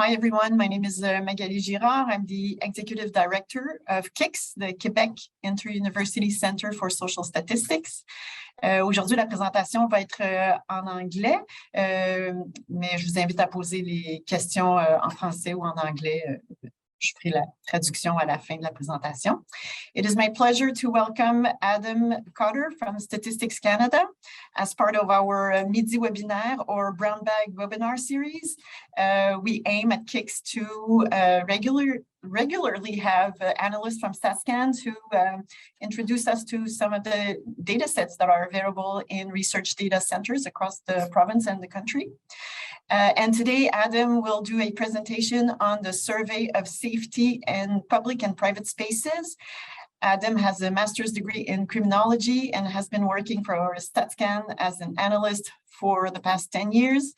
Hi, everyone. My name is Magali Girard. I'm the Executive Director of CIQSS, the Québec Inter-University Center for Social Statistics. Aujourd'hui, la présentation va être en anglais, mais je vous invite à poser les questions en français ou en anglais. Je ferai la traduction à la fin de la présentation. It is my pleasure to welcome Adam Cotter from Statistics Canada as part of our Midi Webinaire or Brown Bag webinar series. We aim at CIQSS to regularly have analysts from StatsCan to introduce us to some of the data sets that are available in research data centers across the province and the country. And today, Adam will do a presentation on the survey of safety in public and private spaces. Adam has a master's degree in criminology and has been working for StatsCan as an analyst for the past 10 years.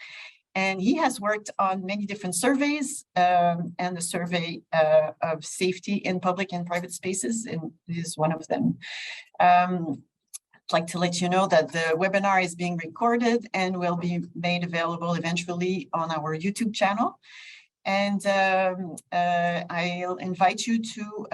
And he has worked on many different surveys, and the survey of safety in public and private spaces is one of them. I'd like to let you know that the webinar is being recorded and will be made available eventually on our YouTube channel. And I'll invite you to,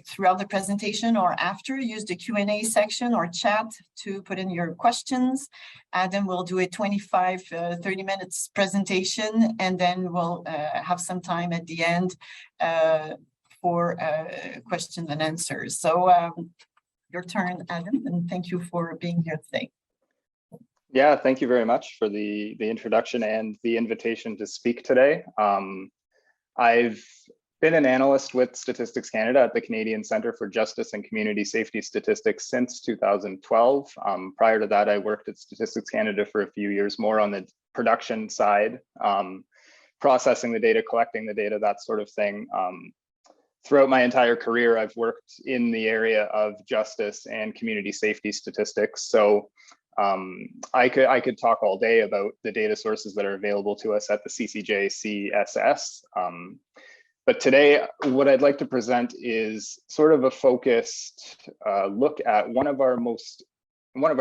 throughout the presentation or after, use the Q&A section or chat to put in your questions. Adam will do a 30 minutes presentation, and then we'll have some time at the end for questions and answers. So your turn, Adam, and thank you for being here today. Yeah, thank you very much for the introduction and the invitation to speak today. I've been an analyst with Statistics Canada at the Canadian Centre for Justice and Community Safety Statistics since 2012. Prior to that, I worked at Statistics Canada for a few years more on the production side, processing the data, collecting the data, that sort of thing. Throughout my entire career, I've worked in the area of justice and community safety statistics. So I could talk all day about the data sources that are available to us at the CIQSS. But today, what I'd like to present is sort of a focused look at one of our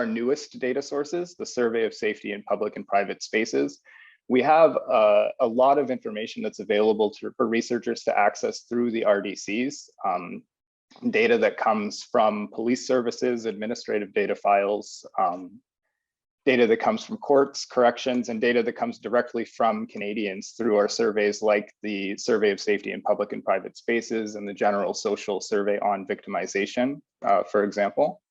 newest data sources, the Survey of Safety in Public and Private Spaces. We have a lot of information that's available for researchers to access through the RDCs, data that comes from police services, administrative data files, data that comes from courts, corrections, and data that comes directly from Canadians through our surveys like the Survey of Safety in Public and Private Spaces and the General Social Survey on Victimization, for example.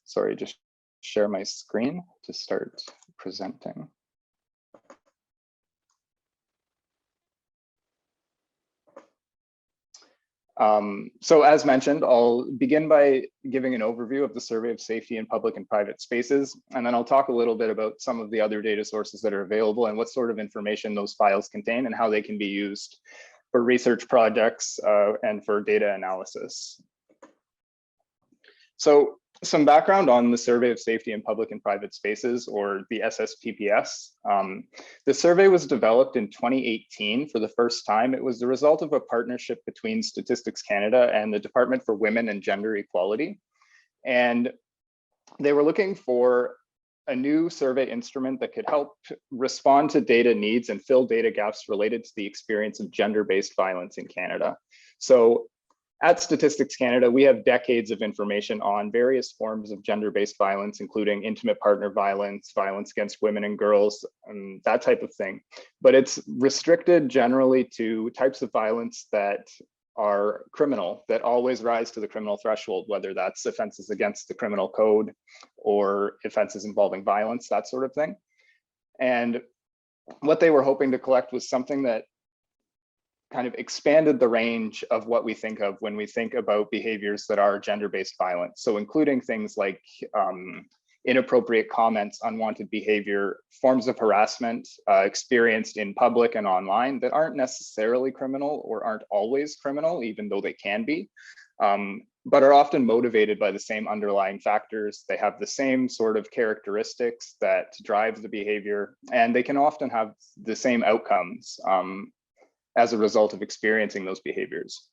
Sorry, just share my screen to start presenting. So as mentioned, I'll begin by giving an overview of the Survey of Safety in Public and Private Spaces, and then I'll talk a little bit about some of the other data sources that are available and what sort of information those files contain and how they can be used for research projects and for data analysis. So some background on the Survey of Safety in Public and Private Spaces, or the SSPPS. The survey was developed in 2018 for the first time. It was the result of a partnership between Statistics Canada and the Department for Women and Gender Equality. And they were looking for a new survey instrument that could help respond to data needs and fill data gaps related to the experience of gender-based violence in Canada. So at Statistics Canada, we have decades of information on various forms of gender-based violence, including intimate partner violence, violence against women and girls, and that type of thing. But it's restricted generally to types of violence that are criminal, that always rise to the criminal threshold, whether that's offenses against the criminal code or offenses involving violence, that sort of thing. And what they were hoping to collect was something that kind of expanded the range of what we think of when we think about behaviors that are gender-based violence. So including things like inappropriate comments, unwanted behavior, forms of harassment experienced in public and online that aren't necessarily criminal or aren't always criminal, even though they can be, but are often motivated by the same underlying factors. They have the same sort of characteristics that drive the behavior, and they can often have the same outcomes as a result of experiencing those behaviors.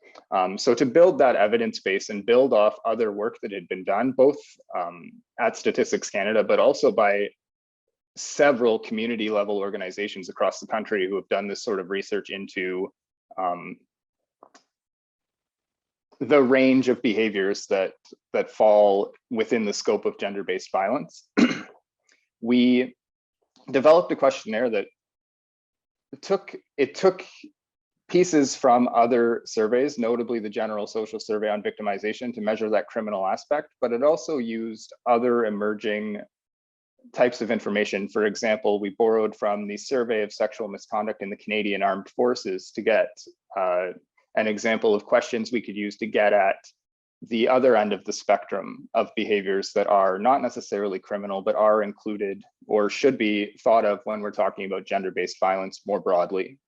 So to build that evidence base and build off other work that had been done, both at Statistics Canada, but also by several community level organizations across the country who have done this sort of research into the range of behaviors that fall within the scope of gender-based violence. We developed a questionnaire that took pieces from other surveys, notably the General Social Survey on Victimization, to measure that criminal aspect, but it also used other emerging types of information. For example, we borrowed from the Survey of Sexual Misconduct in the Canadian Armed Forces to get an example of questions we could use to get at the other end of the spectrum of behaviors that are not necessarily criminal, but are included or should be thought of when we're talking about gender-based violence more broadly.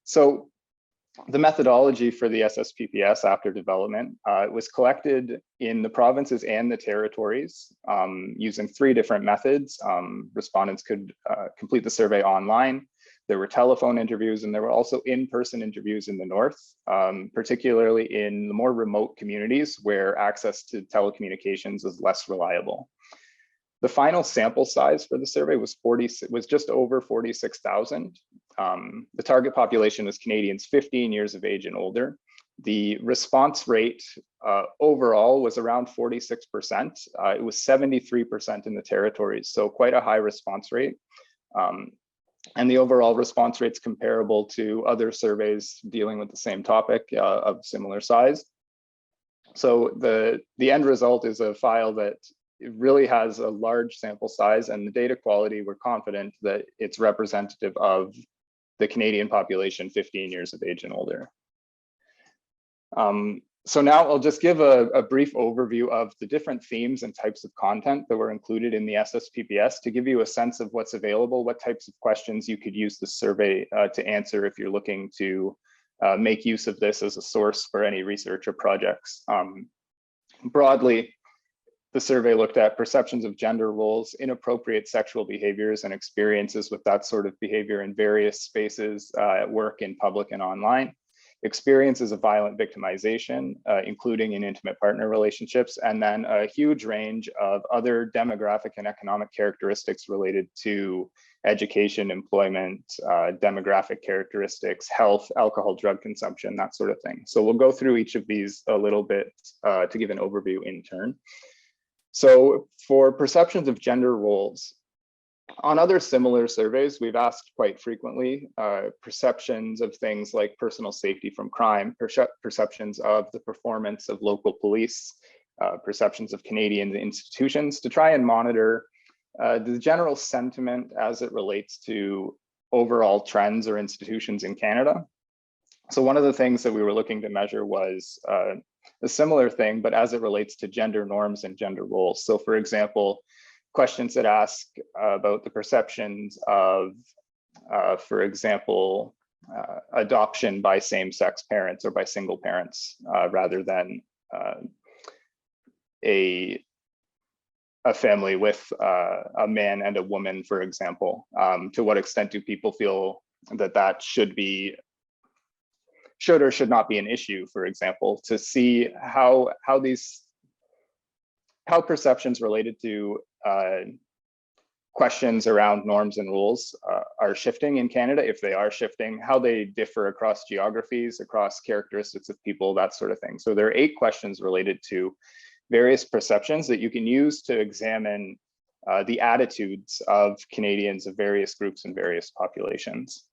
So the methodology for the SSPPS after development was collected in the provinces and the territories using 3 different methods. Respondents could complete the survey online. There were telephone interviews, and there were also in-person interviews in the north, particularly in the more remote communities where access to telecommunications is less reliable. The final sample size for the survey was just over 46,000. The target population was Canadians 15 years of age and older. The response rate overall was around 46%. It was 73% in the territories, so quite a high response rate. And the overall response rate's comparable to other surveys dealing with the same topic of similar size. So the end result is a file that it really has a large sample size, and the data quality, we're confident that it's representative of the Canadian population 15 years of age and older. So now I'll just give a brief overview of the different themes and types of content that were included in the SSPPS to give you a sense of what's available, what types of questions you could use the survey to answer if you're looking to make use of this as a source for any research or projects. Broadly, the survey looked at perceptions of gender roles, inappropriate sexual behaviors and experiences with that sort of behavior in various spaces at work, in public and online, experiences of violent victimization, including in intimate partner relationships, and then a huge range of other demographic and economic characteristics related to education, employment, demographic characteristics, health, alcohol, drug consumption, that sort of thing. So we'll go through each of these a little bit to give an overview in turn. So for perceptions of gender roles, on other similar surveys, we've asked quite frequently perceptions of things like personal safety from crime, perceptions of the performance of local police, perceptions of Canadian institutions, to try and monitor the general sentiment as it relates to overall trends or institutions in Canada. So one of the things that we were looking to measure was a similar thing, but as it relates to gender norms and gender roles. So for example, questions that ask about the perceptions of, for example, adoption by same-sex parents or by single parents, rather than a family with a man and a woman, for example. To what extent do people feel that should or should not be an issue, for example, to see how perceptions related to questions around norms and rules are shifting in Canada, if they are shifting, how they differ across geographies, across characteristics of people, that sort of thing. So there are 8 questions related to various perceptions that you can use to examine the attitudes of Canadians of various groups and various populations.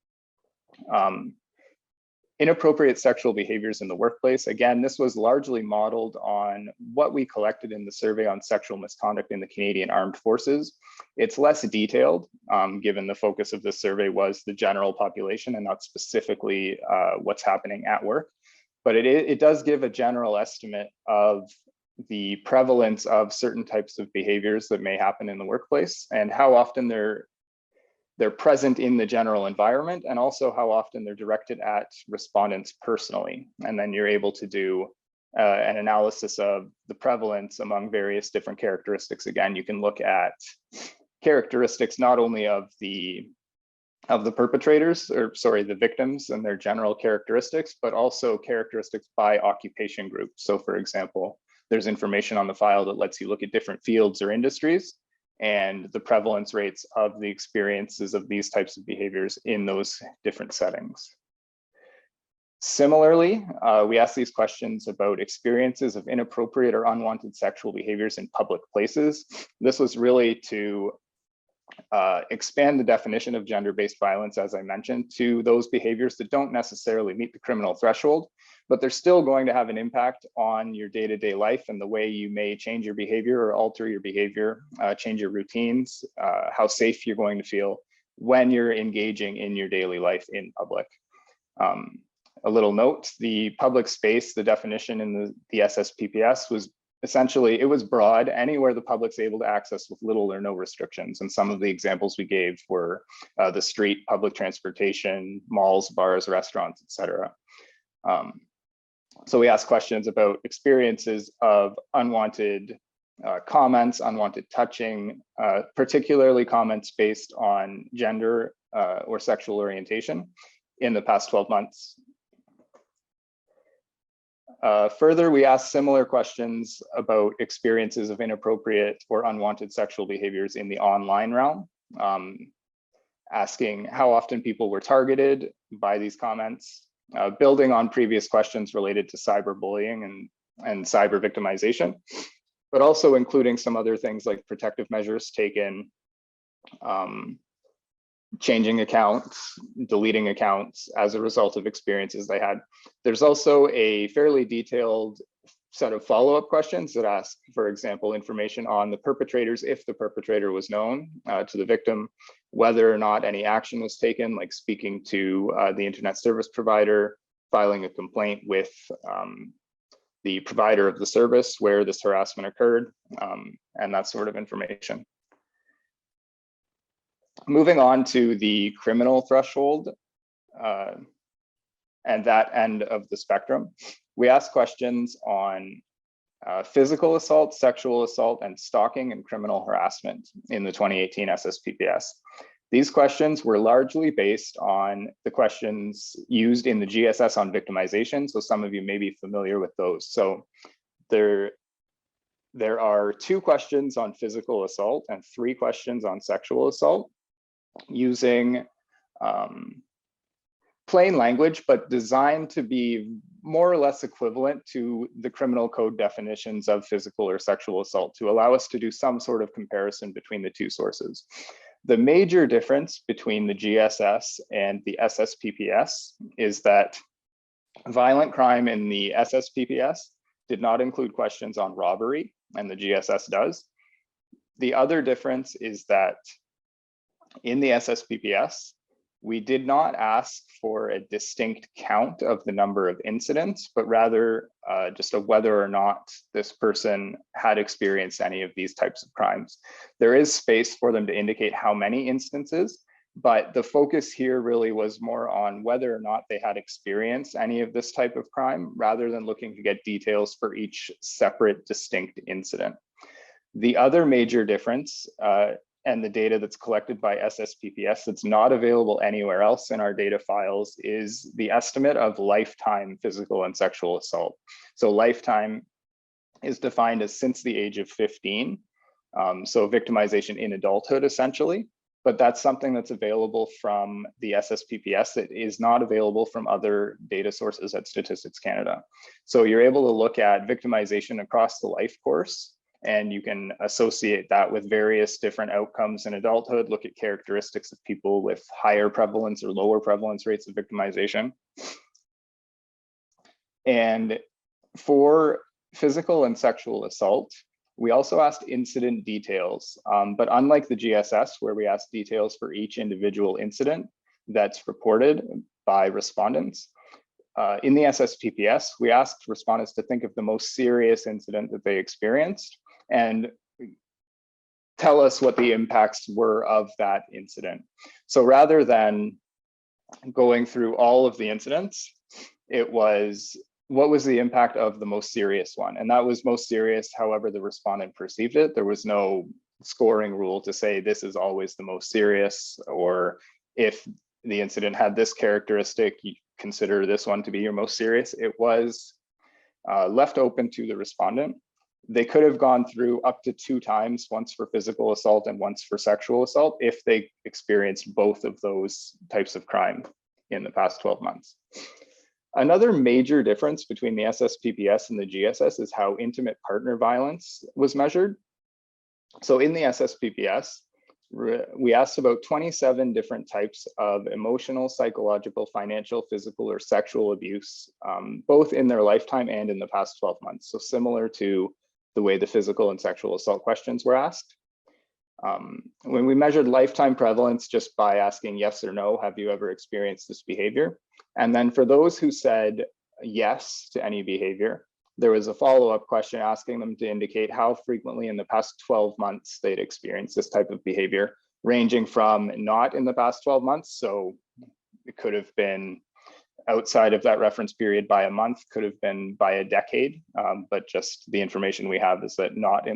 Inappropriate sexual behaviors in the workplace. Again, this was largely modeled on what we collected in the survey on sexual misconduct in the Canadian Armed Forces. It's less detailed, given the focus of this survey was the general population and not specifically what's happening at work. But it does give a general estimate of the prevalence of certain types of behaviors that may happen in the workplace and how often they're present in the general environment, and also how often they're directed at respondents personally. And then you're able to do an analysis of the prevalence among various different characteristics. Again, you can look at characteristics not only of the perpetrators, or sorry, the victims and their general characteristics, but also characteristics by occupation group. So for example, there's information on the file that lets you look at different fields or industries. and the prevalence rates of the experiences of these types of behaviors in those different settings. Similarly, we asked these questions about experiences of inappropriate or unwanted sexual behaviors in public places. This was really to expand the definition of gender-based violence, as I mentioned, to those behaviors that don't necessarily meet the criminal threshold, but they're still going to have an impact on your day-to-day life and the way you may change your behavior or alter your behavior, change your routines, how safe you're going to feel when you're engaging in your daily life in public. A little note, the public space, the definition in the SSPPS was essentially, it was broad, anywhere the public's able to access with little or no restrictions. And some of the examples we gave were the street, public transportation, malls, bars, restaurants, etc. So we asked questions about experiences of unwanted comments, unwanted touching, particularly comments based on gender or sexual orientation in the past 12 months. Further, we asked similar questions about experiences of inappropriate or unwanted sexual behaviors in the online realm, asking how often people were targeted by these comments, building on previous questions related to cyberbullying and cyber victimization, but also including some other things like protective measures taken, changing accounts, deleting accounts as a result of experiences they had. There's also a fairly detailed set of follow-up questions that ask, for example, information on the perpetrators, if the perpetrator was known to the victim, whether or not any action was taken, like speaking to the internet service provider, filing a complaint with the provider of the service where this harassment occurred, and that sort of information. Moving on to the criminal threshold and that end of the spectrum, we asked questions on physical assault, sexual assault, and stalking and criminal harassment in the 2018 SSPPS. These questions were largely based on the questions used in the GSS on victimization, so some of you may be familiar with those. So there are 2 questions on physical assault and 3 questions on sexual assault, using plain language, but designed to be more or less equivalent to the criminal code definitions of physical or sexual assault to allow us to do some sort of comparison between the 2 sources. The major difference between the GSS and the SSPPS is that violent crime in the SSPPS did not include questions on robbery, and the GSS does. The other difference is that in the SSPPS, we did not ask for a distinct count of the number of incidents, but rather just of whether or not this person had experienced any of these types of crimes. There is space for them to indicate how many instances, but the focus here really was more on whether or not they had experienced any of this type of crime, rather than looking to get details for each separate distinct incident. The other major difference, and the data that's collected by SSPPS that's not available anywhere else in our data files, is the estimate of lifetime physical and sexual assault. So lifetime is defined as since the age of 15. So victimization in adulthood, essentially. But that's something that's available from the SSPPS that is not available from other data sources at Statistics Canada. So you're able to look at victimization across the life course, and you can associate that with various different outcomes in adulthood, look at characteristics of people with higher prevalence or lower prevalence rates of victimization. And for physical and sexual assault, we also asked incident details, but unlike the GSS, where we asked details for each individual incident that's reported by respondents, in the SSPPS, we asked respondents to think of the most serious incident that they experienced and tell us what the impacts were of that incident. So rather than going through all of the incidents, it was, what was the impact of the most serious one? And that was most serious however the respondent perceived it. There was no scoring rule to say this is always the most serious, or if the incident had this characteristic, you consider this one to be your most serious. It was left open to the respondent. They could have gone through up to 2 times, once for physical assault and once for sexual assault, if they experienced both of those types of crime in the past 12 months. Another major difference between the SSPPS and the GSS is how intimate partner violence was measured. So in the SSPPS, we asked about 27 different types of emotional, psychological, financial, physical, or sexual abuse, both in their lifetime and in the past 12 months. So similar to the way the physical and sexual assault questions were asked. When we measured lifetime prevalence just by asking yes or no, have you ever experienced this behavior? And then for those who said yes to any behavior, there was a follow-up question asking them to indicate how frequently in the past 12 months they'd experienced this type of behavior, ranging from not in the past 12 months, so it could have been outside of that reference period by a month, could have been by a decade, but just the information we have is that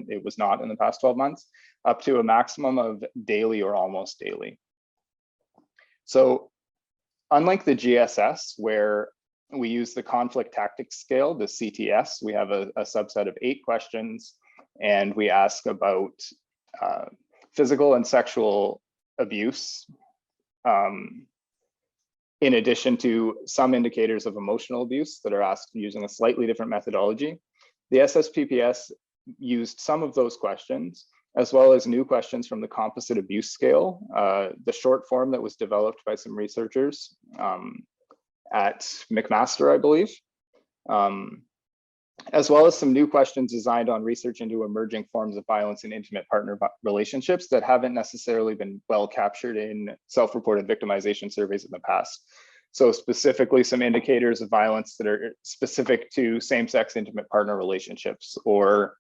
it was not in the past 12 months, up to a maximum of daily or almost daily. So unlike the GSS, where we use the conflict tactics scale, the CTS, we have a subset of 8 questions, and we ask about physical and sexual abuse, in addition to some indicators of emotional abuse that are asked using a slightly different methodology. The SSPPS used some of those questions, as well as new questions from the composite abuse scale, the short form that was developed by some researchers at McMaster, I believe, as well as some new questions designed on research into emerging forms of violence in intimate partner relationships that haven't necessarily been well captured in self-reported victimization surveys in the past. So specifically some indicators of violence that are specific to same-sex intimate partner relationships, or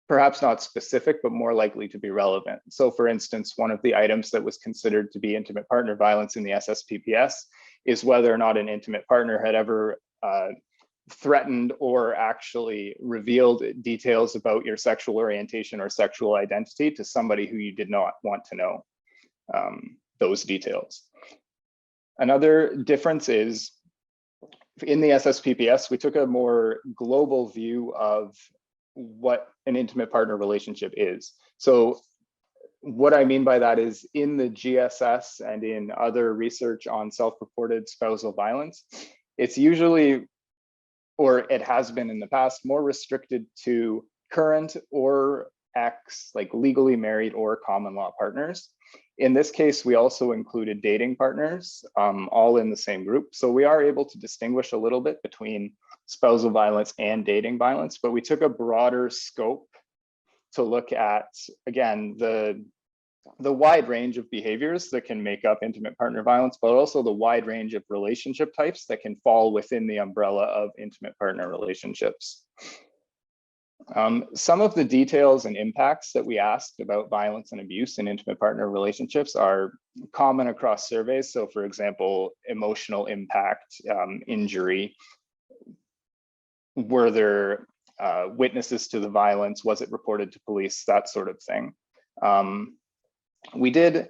perhaps not specific, but more likely to be relevant. So for instance, one of the items that was considered to be intimate partner violence in the SSPPS is whether or not an intimate partner had ever threatened or actually revealed details about your sexual orientation or sexual identity to somebody who you did not want to know those details. Another difference is in the SSPPS, we took a more global view of what an intimate partner relationship is. So what I mean by that is in the GSS and in other research on self-reported spousal violence, it's usually, or it has been in the past, more restricted to current or ex, like legally married or common law partners. In this case, we also included dating partners, all in the same group. So we are able to distinguish a little bit between spousal violence and dating violence, but we took a broader scope to look at, again, the wide range of behaviors that can make up intimate partner violence, but also the wide range of relationship types that can fall within the umbrella of intimate partner relationships. Some of the details and impacts that we asked about violence and abuse in intimate partner relationships are common across surveys. So for example, emotional impact, injury, were there witnesses to the violence, was it reported to police, that sort of thing. We did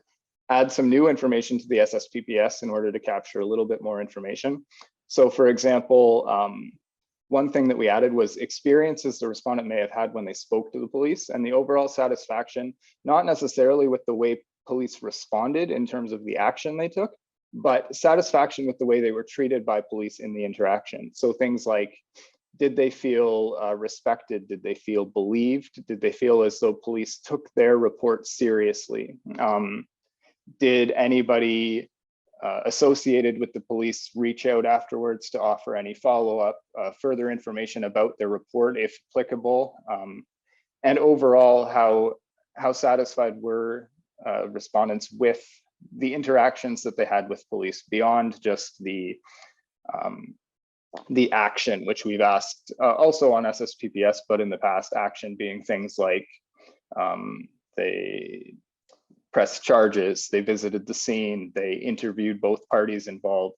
add some new information to the SSPPS in order to capture a little bit more information. So for example, one thing that we added was experiences the respondent may have had when they spoke to the police, and the overall satisfaction, not necessarily with the way police responded in terms of the action they took, but satisfaction with the way they were treated by police in the interaction. So things like, did they feel respected? Did they feel believed? Did they feel as though police took their report seriously? Did anybody associated with the police reach out afterwards to offer any follow-up, further information about their report, if applicable? And overall, how satisfied were respondents with the interactions that they had with police beyond just the action, which we've asked also on SSPPS, but in the past, action being things like they pressed charges, they visited the scene, they interviewed both parties involved,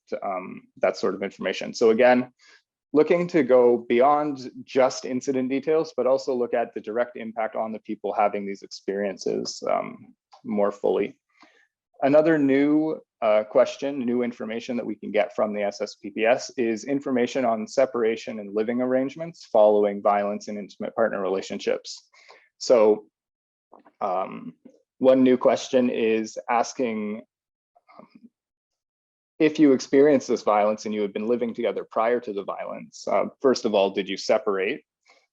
that sort of information. So again, looking to go beyond just incident details, but also look at the direct impact on the people having these experiences more fully. Another new question, new information that we can get from the SSPPS is information on separation and living arrangements following violence in intimate partner relationships. So one new question is asking if you experienced this violence and you had been living together prior to the violence, first of all, did you separate?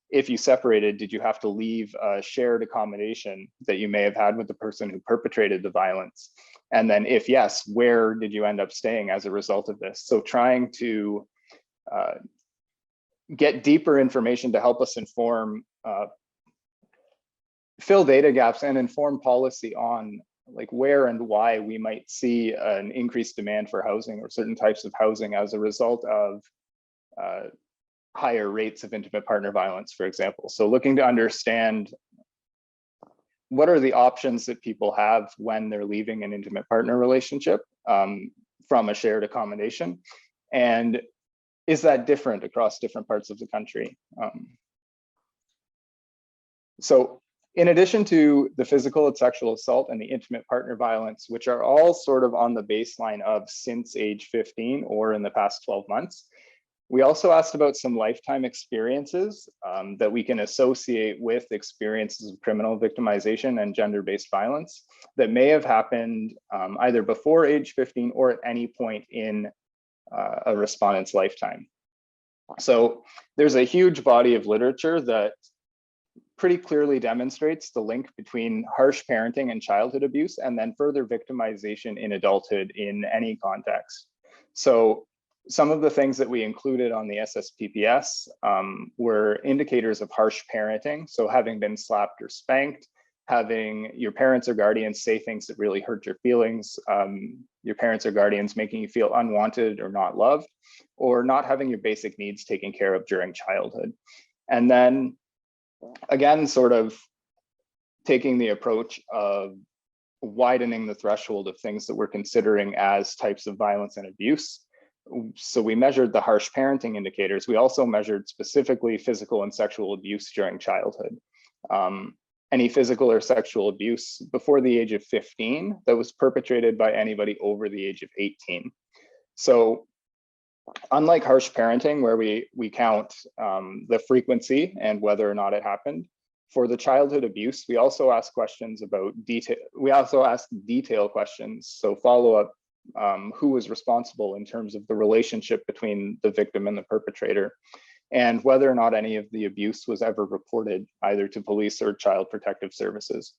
If you separated, did you have to leave a shared accommodation that you may have had with the person who perpetrated the violence? And then if yes, where did you end up staying as a result of this? So trying to get deeper information to help us inform, fill data gaps and inform policy on like where and why we might see an increased demand for housing or certain types of housing as a result of higher rates of intimate partner violence, for example. So looking to understand what are the options that people have when they're leaving an intimate partner relationship from a shared accommodation, and is that different across different parts of the country? So in addition to the physical and sexual assault and the intimate partner violence, which are all sort of on the baseline of since age 15 or in the past 12 months, we also asked about some lifetime experiences that we can associate with experiences of criminal victimization and gender-based violence that may have happened either before age 15 or at any point in a respondent's lifetime. So there's a huge body of literature that pretty clearly demonstrates the link between harsh parenting and childhood abuse and then further victimization in adulthood in any context. So some of the things that we included on the SSPPS were indicators of harsh parenting. So having been slapped or spanked, having your parents or guardians say things that really hurt your feelings, your parents or guardians making you feel unwanted or not loved, or not having your basic needs taken care of during childhood. And then again, sort of taking the approach of widening the threshold of things that we're considering as types of violence and abuse. So we measured the harsh parenting indicators. We also measured specifically physical and sexual abuse during childhood. Any physical or sexual abuse before the age of 15 that was perpetrated by anybody over the age of 18. So unlike harsh parenting, where we count the frequency and whether or not it happened, for the childhood abuse, we also ask questions about detail. We also ask detail questions. So follow up, who was responsible in terms of the relationship between the victim and the perpetrator, and whether or not any of the abuse was ever reported either to police or child protective services.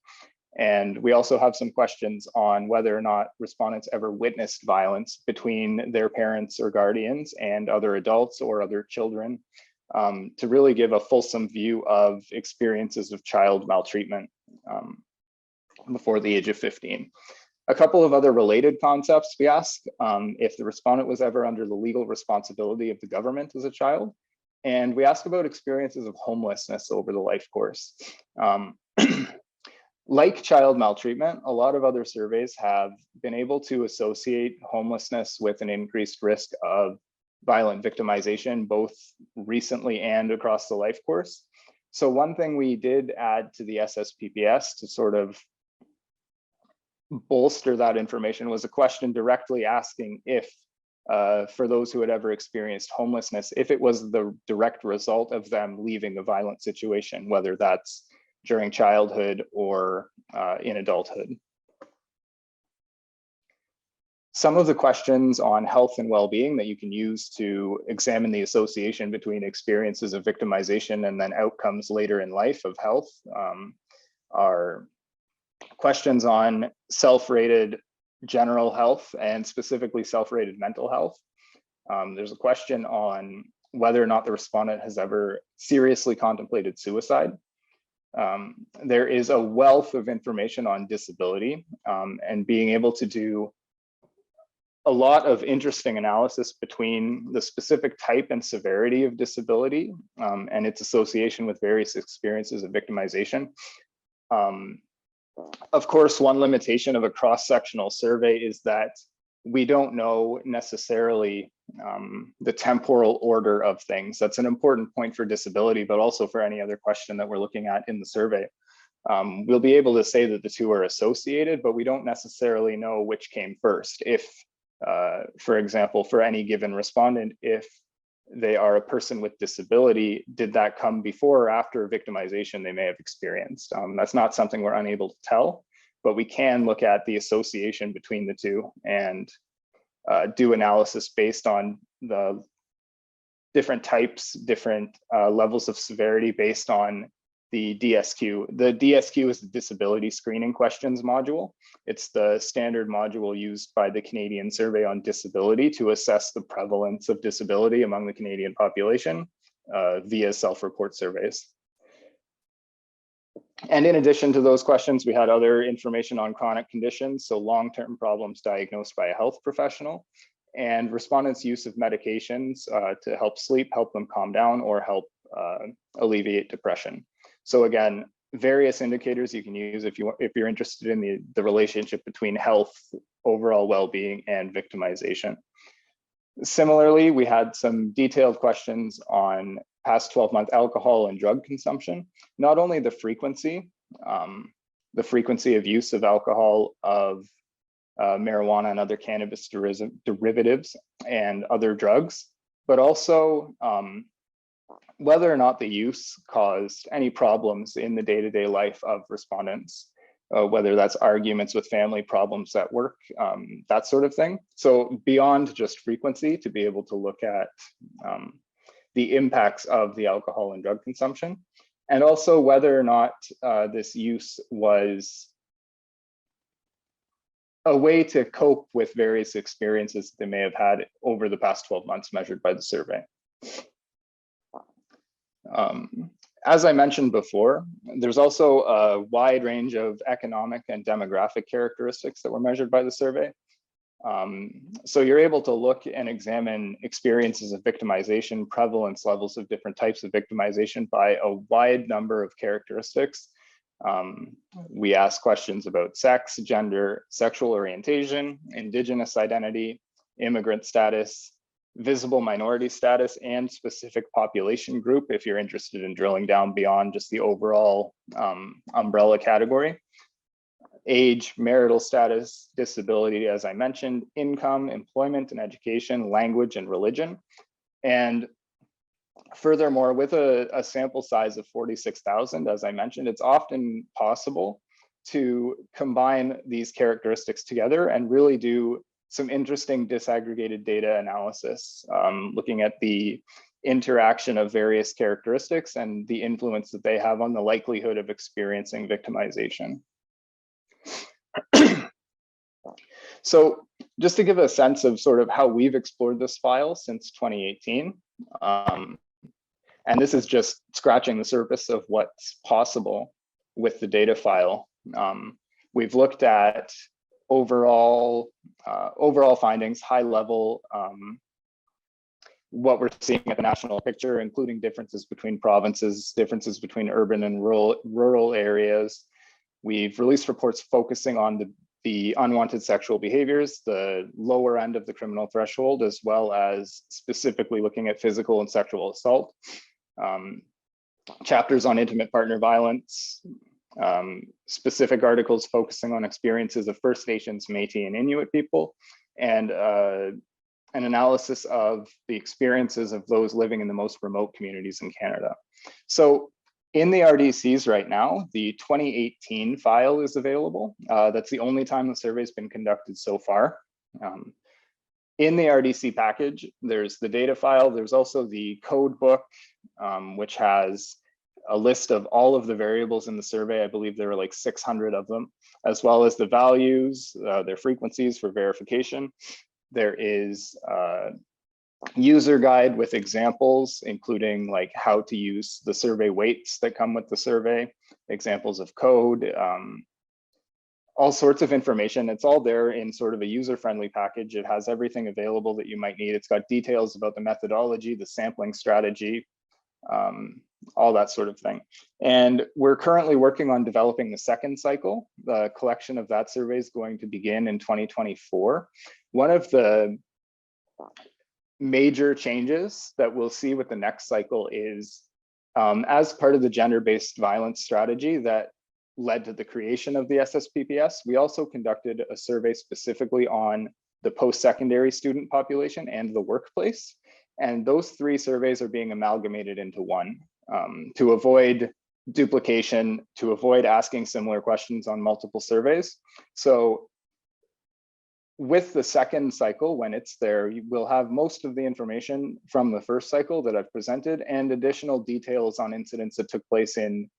And we also have some questions on whether or not respondents ever witnessed violence between their parents or guardians and other adults or other children, to really give a fulsome view of experiences of child maltreatment before the age of 15. A couple of other related concepts we ask, if the respondent was ever under the legal responsibility of the government as a child, and we ask about experiences of homelessness over the life course. Like child maltreatment, a lot of other surveys have been able to associate homelessness with an increased risk of violent victimization, both recently and across the life course. So one thing we did add to the SSPPS to sort of bolster that information was a question directly asking if, for those who had ever experienced homelessness, if it was the direct result of them leaving a violent situation, whether that's during childhood or in adulthood. Some of the questions on health and well-being that you can use to examine the association between experiences of victimization and then outcomes later in life of health are questions on self-rated general health and specifically self-rated mental health. There's a question on whether or not the respondent has ever seriously contemplated suicide. There is a wealth of information on disability and being able to do a lot of interesting analysis between the specific type and severity of disability and its association with various experiences of victimization. Of course, one limitation of a cross-sectional survey is that we don't know necessarily the temporal order of things. That's an important point for disability, but also for any other question that we're looking at in the survey. we'll be able to say that the two are associated, but we don't necessarily know which came first. If, for example, for any given respondent, if they are a person with disability, did that come before or after victimization they may have experienced? That's not something we're unable to tell, but we can look at the association between the two and do analysis based on the different types, different levels of severity based on the DSQ. The DSQ is the Disability Screening Questions module. It's the standard module used by the Canadian Survey on Disability to assess the prevalence of disability among the Canadian population via self-report surveys. And in addition to those questions, we had other information on chronic conditions, so long-term problems diagnosed by a health professional, and respondents' use of medications to help sleep, help them calm down, or help alleviate depression. So again, various indicators you can use if you're interested in the relationship between health, overall well-being, and victimization. Similarly, we had some detailed questions on past 12-month alcohol and drug consumption, not only the frequency of use of alcohol, of marijuana and other cannabis derivatives and other drugs, but also whether or not the use caused any problems in the day-to-day life of respondents, whether that's arguments with family, problems at work, that sort of thing. So beyond just frequency, to be able to look at the impacts of the alcohol and drug consumption, and also whether or not this use was a way to cope with various experiences they may have had over the past 12 months measured by the survey. As I mentioned before, there's also a wide range of economic and demographic characteristics that were measured by the survey. So you're able to look and examine experiences of victimization, prevalence levels of different types of victimization by a wide number of characteristics. We ask questions about sex, gender, sexual orientation, Indigenous identity, immigrant status, visible minority status, and specific population group if you're interested in drilling down beyond just the overall umbrella category. Age, marital status, disability, as I mentioned, income, employment and education, language and religion. And furthermore, with a sample size of 46,000, as I mentioned, it's often possible to combine these characteristics together and really do some interesting disaggregated data analysis, looking at the interaction of various characteristics and the influence that they have on the likelihood of experiencing victimization. So just to give a sense of sort of how we've explored this file since 2018, and this is just scratching the surface of what's possible with the data file. We've looked at overall findings, high level, what we're seeing at the national picture, including differences between provinces, differences between urban and rural areas. We've released reports focusing on the unwanted sexual behaviors, the lower end of the criminal threshold, as well as specifically looking at physical and sexual assault. Chapters on intimate partner violence, specific articles focusing on experiences of First Nations, Métis, and Inuit people, and an analysis of the experiences of those living in the most remote communities in Canada. So in the RDCs right now, the 2018 file is available. That's the only time the survey has been conducted so far. In the RDC package, there's the data file. There's also the code book, which has a list of all of the variables in the survey. I believe there were like 600 of them, as well as the values, their frequencies for verification. There is a user guide with examples, including like how to use the survey weights that come with the survey, examples of code, all sorts of information. It's all there in sort of a user-friendly package. It has everything available that you might need. It's got details about the methodology, the sampling strategy, all that sort of thing. And we're currently working on developing the second cycle. The collection of that survey is going to begin in 2024. One of the major changes that we'll see with the next cycle is, as part of the gender-based violence strategy, that led to the creation of the SSPPS, we also conducted a survey specifically on the post-secondary student population and the workplace. And those 3 surveys are being amalgamated into one to avoid duplication, to avoid asking similar questions on multiple surveys. So with the second cycle, when it's there, you will have most of the information from the first cycle that I've presented and additional details on incidents that took place in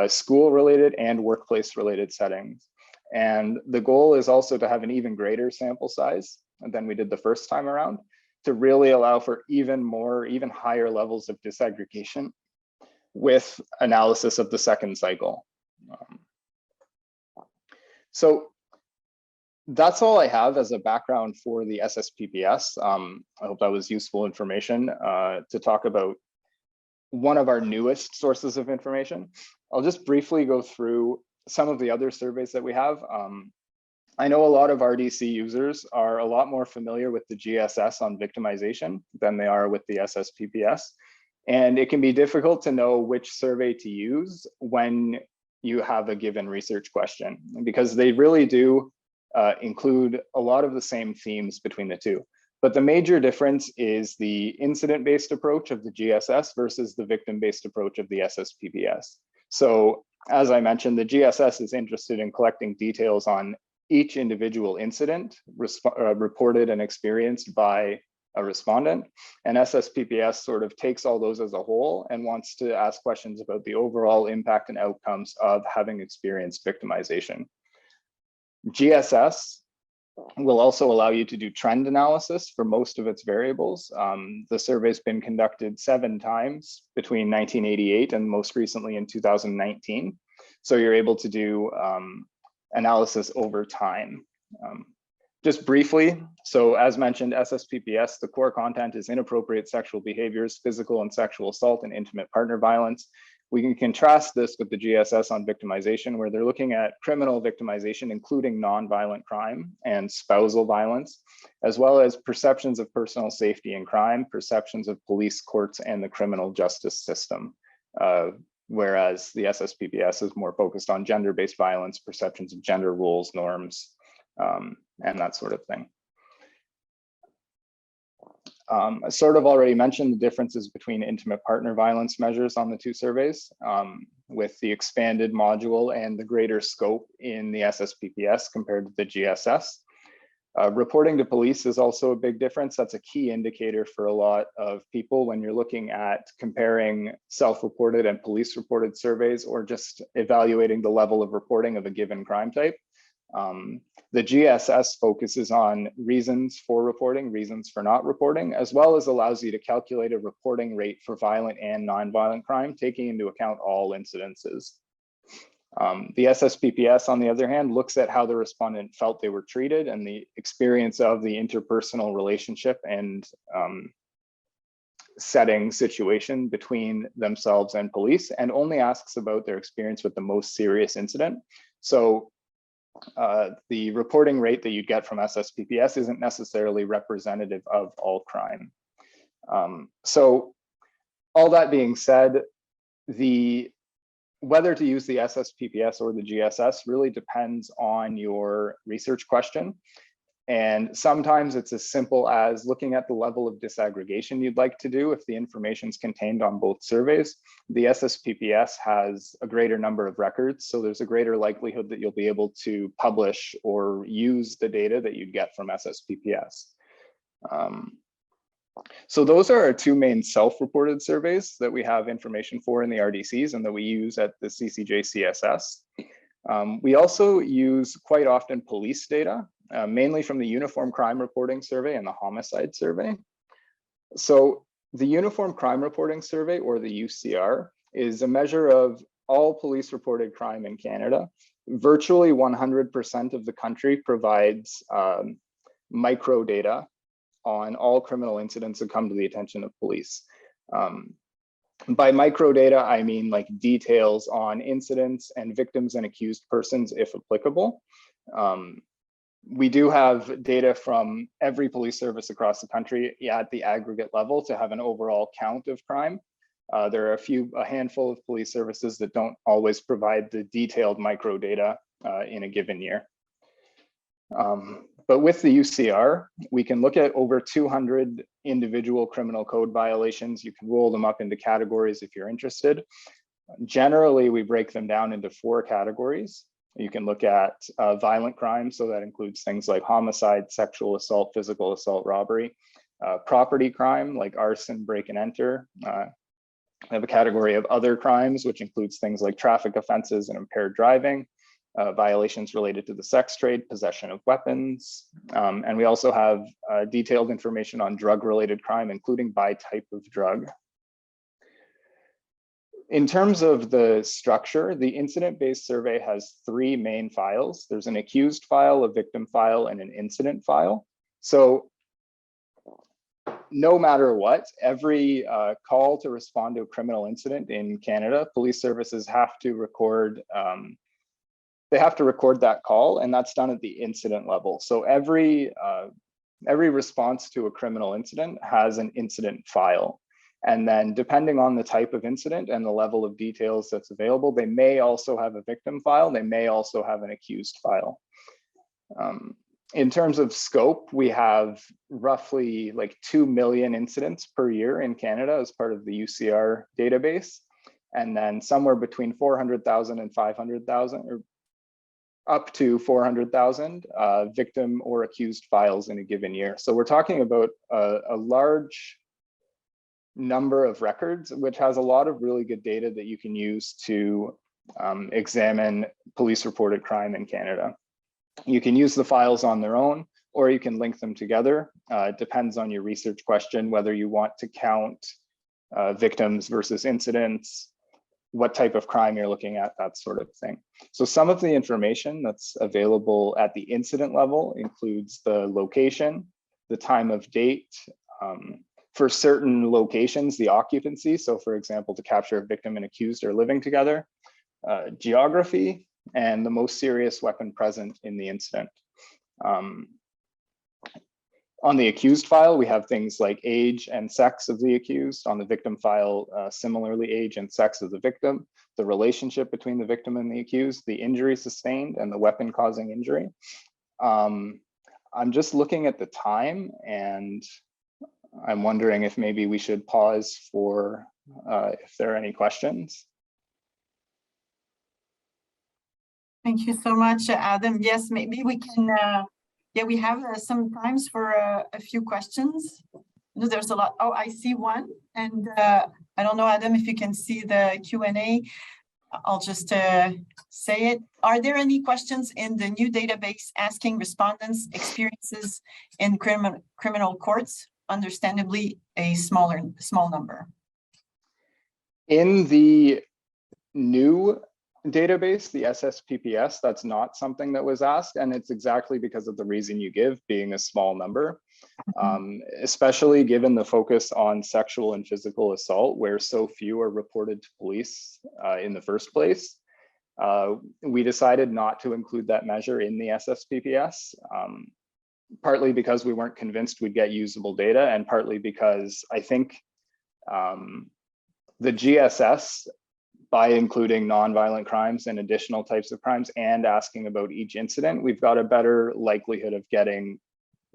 school-related and workplace-related settings. And the goal is also to have an even greater sample size than we did the first time around, to really allow for even higher levels of disaggregation with analysis of the second cycle. So that's all I have as a background for the SSPPS. I hope that was useful information to talk about one of our newest sources of information. I'll just briefly go through some of the other surveys that we have. I know a lot of RDC users are a lot more familiar with the GSS on victimization than they are with the SSPPS. And it can be difficult to know which survey to use when you have a given research question, because they really do include a lot of the same themes between the two. But the major difference is the incident-based approach of the GSS versus the victim-based approach of the SSPPS. So as I mentioned, the GSS is interested in collecting details on each individual incident reported and experienced by a respondent, and SSPPS sort of takes all those as a whole and wants to ask questions about the overall impact and outcomes of having experienced victimization. GSS will also allow you to do trend analysis for most of its variables. The survey's been conducted 7 times between 1988 and most recently in 2019. So you're able to do analysis over time. Just briefly, so as mentioned, SSPPS, the core content is inappropriate sexual behaviors, physical and sexual assault, and intimate partner violence. We can contrast this with the GSS on victimization, where they're looking at criminal victimization, including nonviolent crime and spousal violence, as well as perceptions of personal safety in crime, perceptions of police, courts, and the criminal justice system. Whereas the SSPPS is more focused on gender-based violence, perceptions of gender roles, norms, and that sort of thing. I sort of already mentioned the differences between intimate partner violence measures on the 2 surveys, with the expanded module and the greater scope in the SSPPS compared to the GSS. Reporting to police is also a big difference. That's a key indicator for a lot of people when you're looking at comparing self-reported and police-reported surveys, or just evaluating the level of reporting of a given crime type. The GSS focuses on reasons for reporting, reasons for not reporting, as well as allows you to calculate a reporting rate for violent and non-violent crime, taking into account all incidences. The SSPPS, on the other hand, looks at how the respondent felt they were treated and the experience of the interpersonal relationship and setting situation between themselves and police, and only asks about their experience with the most serious incident. So the reporting rate that you get from SSPPS isn't necessarily representative of all crime. So all that being said, whether to use the SSPPS or the GSS really depends on your research question. And sometimes it's as simple as looking at the level of disaggregation you'd like to do if the information is contained on both surveys. The SSPPS has a greater number of records, so there's a greater likelihood that you'll be able to publish or use the data that you'd get from SSPPS. So those are our 2 main self-reported surveys that we have information for in the RDCs and that we use at the CCJ-CSS. We also use quite often police data, mainly from the Uniform Crime Reporting Survey and the Homicide Survey. So the Uniform Crime Reporting Survey, or the UCR, is a measure of all police reported crime in Canada. Virtually 100% of the country provides micro data on all criminal incidents that come to the attention of police. By microdata, I mean like details on incidents and victims and accused persons, if applicable. We do have data from every police service across the country at the aggregate level to have an overall count of crime. There are a handful of police services that don't always provide the detailed micro data in a given year. But with the UCR, we can look at over 200 individual criminal code violations. You can roll them up into categories if you're interested. Generally, we break them down into 4 categories. You can look at violent crime, so that includes things like homicide, sexual assault, physical assault, robbery. Property crime, like arson, break and enter. We have a category of other crimes, which includes things like traffic offenses and impaired driving. Violations related to the sex trade, possession of weapons. And we also have detailed information on drug-related crime, including by type of drug. In terms of the structure, the incident-based survey has 3 main files. There's an accused file, a victim file, and an incident file. So no matter what, every call to respond to a criminal incident in Canada, police services have to record that call, and that's done at the incident level. So every response to a criminal incident has an incident file. And then depending on the type of incident and the level of details that's available, they may also have a victim file. They may also have an accused file. In terms of scope, we have roughly like 2 million incidents per year in Canada as part of the UCR database. And then somewhere between 400,000 and 500,000, or up to 400,000 victim or accused files in a given year. So we're talking about a large number of records, which has a lot of really good data that you can use to examine police reported crime in Canada. You can use the files on their own, or you can link them together. It depends on your research question, whether you want to count victims versus incidents, what type of crime you're looking at, that sort of thing. So some of the information that's available at the incident level includes the location, the time of date, for certain locations, the occupancy. So for example, to capture a victim and accused are living together, geography, and the most serious weapon present in the incident. On the accused file, we have things like age and sex of the accused. On the victim file, similarly, age and sex of the victim, the relationship between the victim and the accused, the injury sustained, and the weapon causing injury. I'm just looking at the time, and I'm wondering if maybe we should pause for if there are any questions. Thank you so much, Adam. Yes, maybe we can, yeah, we have some times for a few questions. There's a lot. Oh, I see one. And I don't know, Adam, if you can see the Q&A. I'll just say it. Are there any questions in the new database asking respondents' experiences in criminal courts? Understandably, a small number. In the new database, the SSPPS, that's not something that was asked, and it's exactly because of the reason you give, being a small number, especially given the focus on sexual and physical assault, where so few are reported to police in the first place. We decided not to include that measure in the SSPPS, partly because we weren't convinced we'd get usable data, and partly because I think the GSS, by including nonviolent crimes and additional types of crimes and asking about each incident, we've got a better likelihood of getting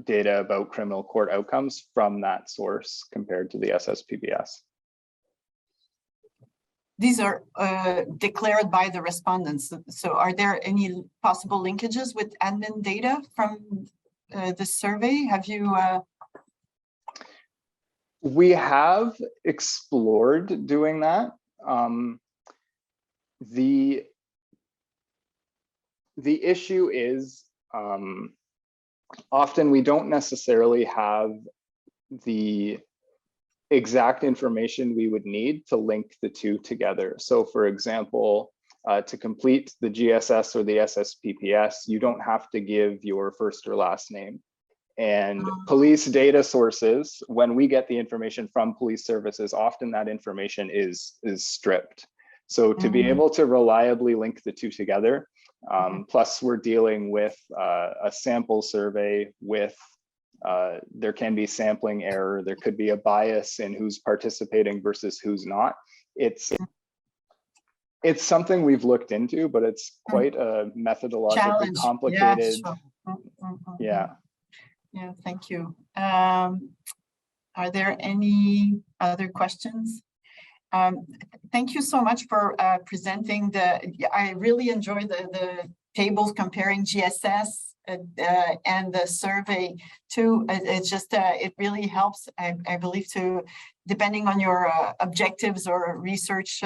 data about criminal court outcomes from that source compared to the SSPPS. These are declared by the respondents. So are there any possible linkages with admin data from the survey? Have you? We have explored doing that. The issue is often we don't necessarily have the exact information we would need to link the two together. So for example, to complete the GSS or the SSPPS, you don't have to give your first or last name. And police data sources, when we get the information from police services, often that information is stripped. So to be able to reliably link the two together, plus we're dealing with a sample survey with There can be sampling error. There could be a bias in who's participating versus who's not. It's something we've looked into, but it's quite a methodologically complicated. Yeah. Yeah, thank you. Are there any other questions? Thank you so much for presenting I really enjoyed the tables comparing GSS and the survey too. It's just, it really helps, I believe, to, depending on your objectives or research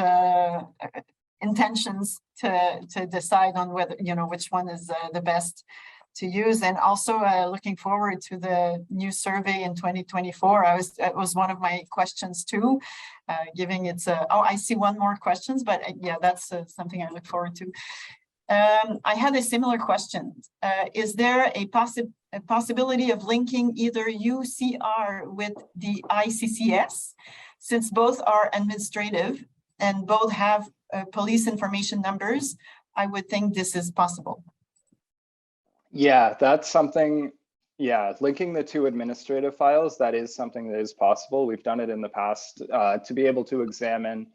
intentions, to decide on whether, which one is the best to use. And also looking forward to the new survey in 2024. It was one of my questions too, giving it's I see one more questions, but yeah, that's something I look forward to. I had a similar question. Is there a possibility of linking either UCR with the ICCS, since both are administrative and both have police information numbers? I would think this is possible. Yeah, that's something, linking the two administrative files, that is something that is possible. We've done it in the past to be able to examine,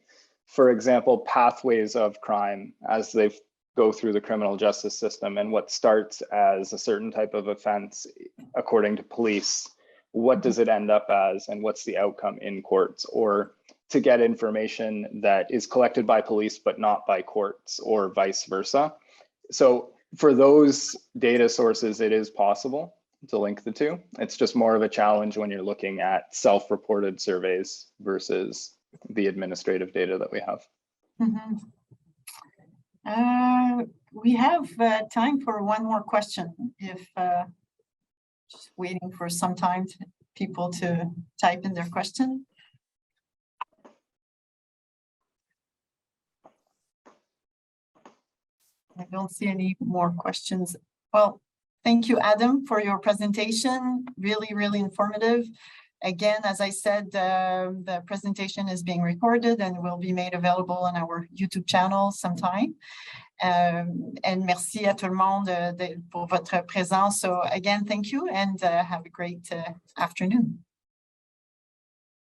for example, pathways of crime as they go through the criminal justice system, and what starts as a certain type of offense, according to police, what does it end up as, and what's the outcome in courts, or to get information that is collected by police but not by courts, or vice versa. So for those data sources, it is possible to link the two. It's just more of a challenge when you're looking at self-reported surveys versus the administrative data that we have. We have time for one more question. If just waiting for some time to people to type in their question. I don't see any more questions. Well, thank you, Adam, for your presentation. Really, really informative. Again, as I said, the presentation is being recorded and will be made available on our YouTube channel sometime. And merci à tout le monde pour votre présence. So again, thank you and have a great afternoon.